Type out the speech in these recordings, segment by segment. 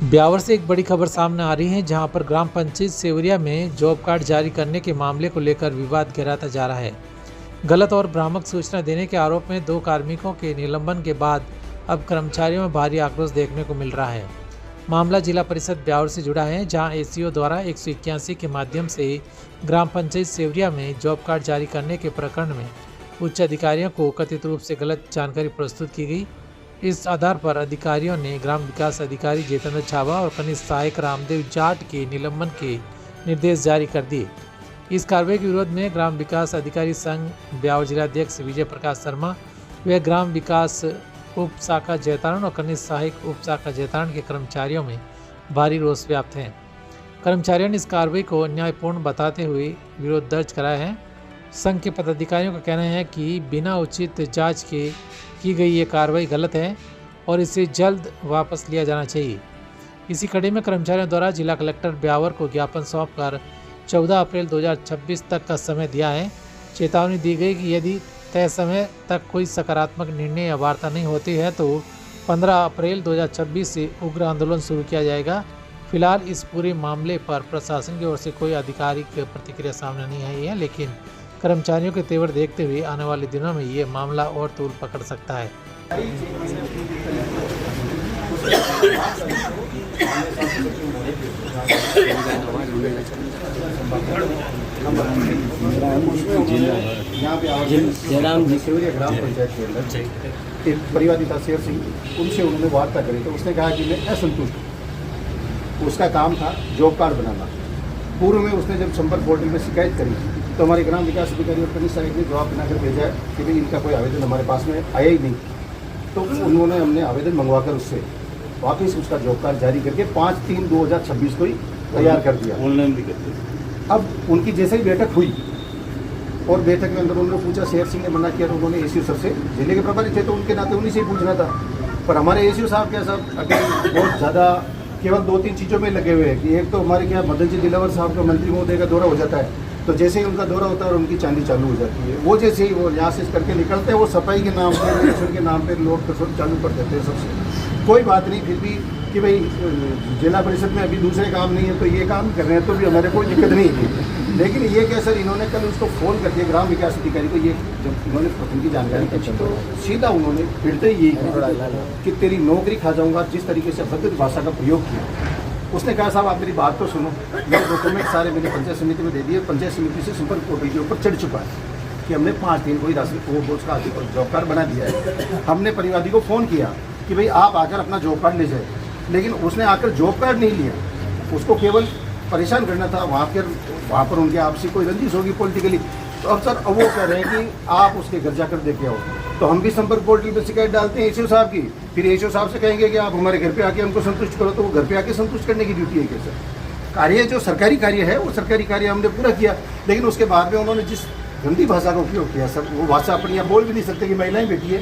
ब्यावर से एक बड़ी खबर सामने आ रही है, जहां पर ग्राम पंचायत सेवरिया में जॉब कार्ड जारी करने के मामले को लेकर विवाद गहराता जा रहा है। गलत और भ्रामक सूचना देने के आरोप में 2 कार्मिकों के निलंबन के बाद अब कर्मचारियों में भारी आक्रोश देखने को मिल रहा है। मामला जिला परिषद ब्यावर से जुड़ा है, जहां एसीओ द्वारा 181 के माध्यम से ग्राम पंचायत सेवरिया में जॉब कार्ड जारी करने के प्रकरण में उच्च अधिकारियों को कथित रूप से गलत जानकारी प्रस्तुत की गई। इस आधार पर अधिकारियों ने ग्राम विकास अधिकारी जितेंद्र छावा और कनिष्ठ सहायक रामदेव जाट के निलंबन के निर्देश जारी कर दिए। इस कार्रवाई के विरोध में ग्राम विकास अधिकारी संघ ब्यावर जिलाध्यक्ष विजय प्रकाश शर्मा व ग्राम विकास उप शाखा जैतारण और कनिष्ठ सहायक उप शाखा जैतारण के कर्मचारियों में भारी रोष व्याप्त है। कर्मचारियों ने इस कार्रवाई को अन्यायपूर्ण बताते हुए विरोध दर्ज कराया है। संघ के पदाधिकारियों का कहना है कि बिना उचित जांच के की गई ये कार्रवाई गलत है और इसे जल्द वापस लिया जाना चाहिए। इसी कड़ी में कर्मचारियों द्वारा जिला कलेक्टर ब्यावर को ज्ञापन सौंपकर 14 अप्रैल 2026 तक का समय दिया है। चेतावनी दी गई कि यदि तय समय तक कोई सकारात्मक निर्णय या वार्ता नहीं होती है तो 15 अप्रैल 2026 से उग्र आंदोलन शुरू किया जाएगा। फिलहाल इस पूरे मामले पर प्रशासन की ओर से कोई आधिकारिक प्रतिक्रिया सामने नहीं आई है, लेकिन कर्मचारियों के तेवर देखते हुए आने वाले दिनों में ये मामला और तूल पकड़ सकता है। जयराम जी सेवरिया ग्राम पंचायत के अंदर एक परिवादी था शेर सिंह, उनसे उन्होंने वार्ता करी तो उसने कहा कि मैं असंतुष्ट हूँ। उसका काम था जॉब कार्ड बनाना। पूर्व में उसने जब संपर्क पोर्टल में शिकायत करी तो हमारे ग्राम विकास अधिकारी और कनिष्ठ सहायक ने जवाब बनाकर भेजा है कि भाई इनका कोई आवेदन हमारे पास में आया ही नहीं। तो उन्होंने हमने आवेदन मंगवाकर उससे वापस उसका जॉब कार्ड जारी करके 5/3/2026 को ही तैयार कर दिया। ऑनलाइन भी करते। अब उनकी जैसे ही बैठक हुई और बैठक में अंदर उन्होंने पूछा, शेर सिंह ने मना किया तो उन्होंने एसीओ सर से, जिले के प्रभारी थे तो उनके नाते उन्हीं से ही पूछना था। पर हमारे एसीओ साहब क्या साहब अगर बहुत ज़्यादा केवल 2-3 चीज़ों में लगे हुए हैं कि एक तो हमारे क्या मदन जी दिलावर साहब का मंत्री महोदय का दौरा हो जाता है तो जैसे ही उनका दौरा होता है और उनकी चांदी चालू हो जाती है, वो जैसे ही वो यहाँ से करके निकलते हैं वो सफाई के नाम पर इलेक्शन के नाम पर लोड कसर चालू कर देते हैं सबसे। कोई बात नहीं, फिर भी कि भाई जिला परिषद में अभी दूसरे काम नहीं है तो ये काम कर रहे हैं तो भी हमारे कोई दिक्कत नहीं है। लेकिन ये क्या सर, इन्होंने कल उसको फ़ोन करके ग्राम विकास अधिकारी को ये जब इन्होंने प्रथम की जानकारी पूछी तो सीधा उन्होंने फिरते ही कि तेरी नौकरी खा जाऊँगा, जिस तरीके से अभद्र भाषा का प्रयोग किया। उसने कहा साहब आप मेरी बात तो सुनो, मेरे डॉक्यूमेंट सारे मैंने पंचायत समिति में दे दिए। पंचायत समिति से संपर्क पोर्टल के ऊपर चढ़ चुका है कि हमने 5 दिन कोई राशि वो उसका जॉब कार्ड बना दिया है। हमने परिवादी को फ़ोन किया कि भाई आप आकर अपना जॉब कार्ड ले जाए, लेकिन उसने आकर जॉब कार्ड नहीं लिया, उसको केवल परेशान करना था। वहाँ पर उनके आपसी कोई रंजिश होगी पॉलिटिकली। तो अब सर अब वो कह रहे हैं कि आप उसके घर जाकर देखे आओ। तो हम भी संपर्क पोर्टल पर शिकायत डालते हैं एसीओ साहब की, फिर एसीओ साहब से कहेंगे कि आप हमारे घर पे आके हमको संतुष्ट करो, तो वो घर पे आके संतुष्ट करने की ड्यूटी है क्या सर? कार्य जो सरकारी कार्य है वो सरकारी कार्य हमने पूरा किया, लेकिन उसके बाद में उन्होंने जिस गंदी भाषा का उपयोग किया सर, वो भाषा अपनी यहाँ बोल भी नहीं सकते कि महिलाएं बैठी है।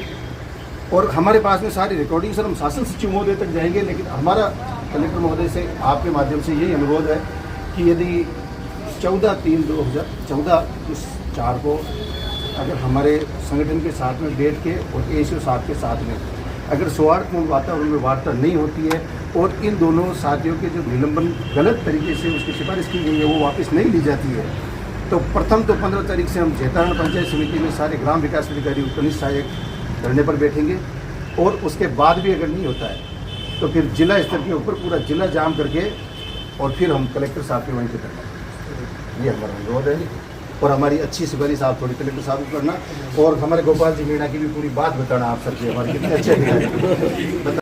और हमारे पास में सारी रिकॉर्डिंग सर हम शासन सचिव महोदय तक जाएंगे, लेकिन हमारा कलेक्टर महोदय से आपके माध्यम से यही अनुरोध है कि यदि 14/3/2014 इस 4 को अगर हमारे संगठन के साथ में बैठ के और एसीओ साहब के साथ में अगर सौहार्दपूर्ण वातावरण में वार्ता नहीं होती है और इन दोनों साथियों के जो निलंबन गलत तरीके से उसकी सिफारिश की गई है वो वापस नहीं ली जाती है, तो प्रथम तो 15 तारीख से हम जैतारण पंचायत समिति में सारे ग्राम विकास अधिकारी कनिष्ठ सहायक धरने पर बैठेंगे। और उसके बाद भी अगर नहीं होता है तो फिर जिला स्तर के ऊपर पूरा जिला जाम करके और फिर हम कलेक्टर साहब के वहीं पे करना, ये हमारा अनुरोध है। और हमारी अच्छी सिफारिश आप थोड़ी कलेक्टर साहब को करना और हमारे गोपाल जी मीणा की भी पूरी बात बताना आप सबसे, हमारे कितने अच्छे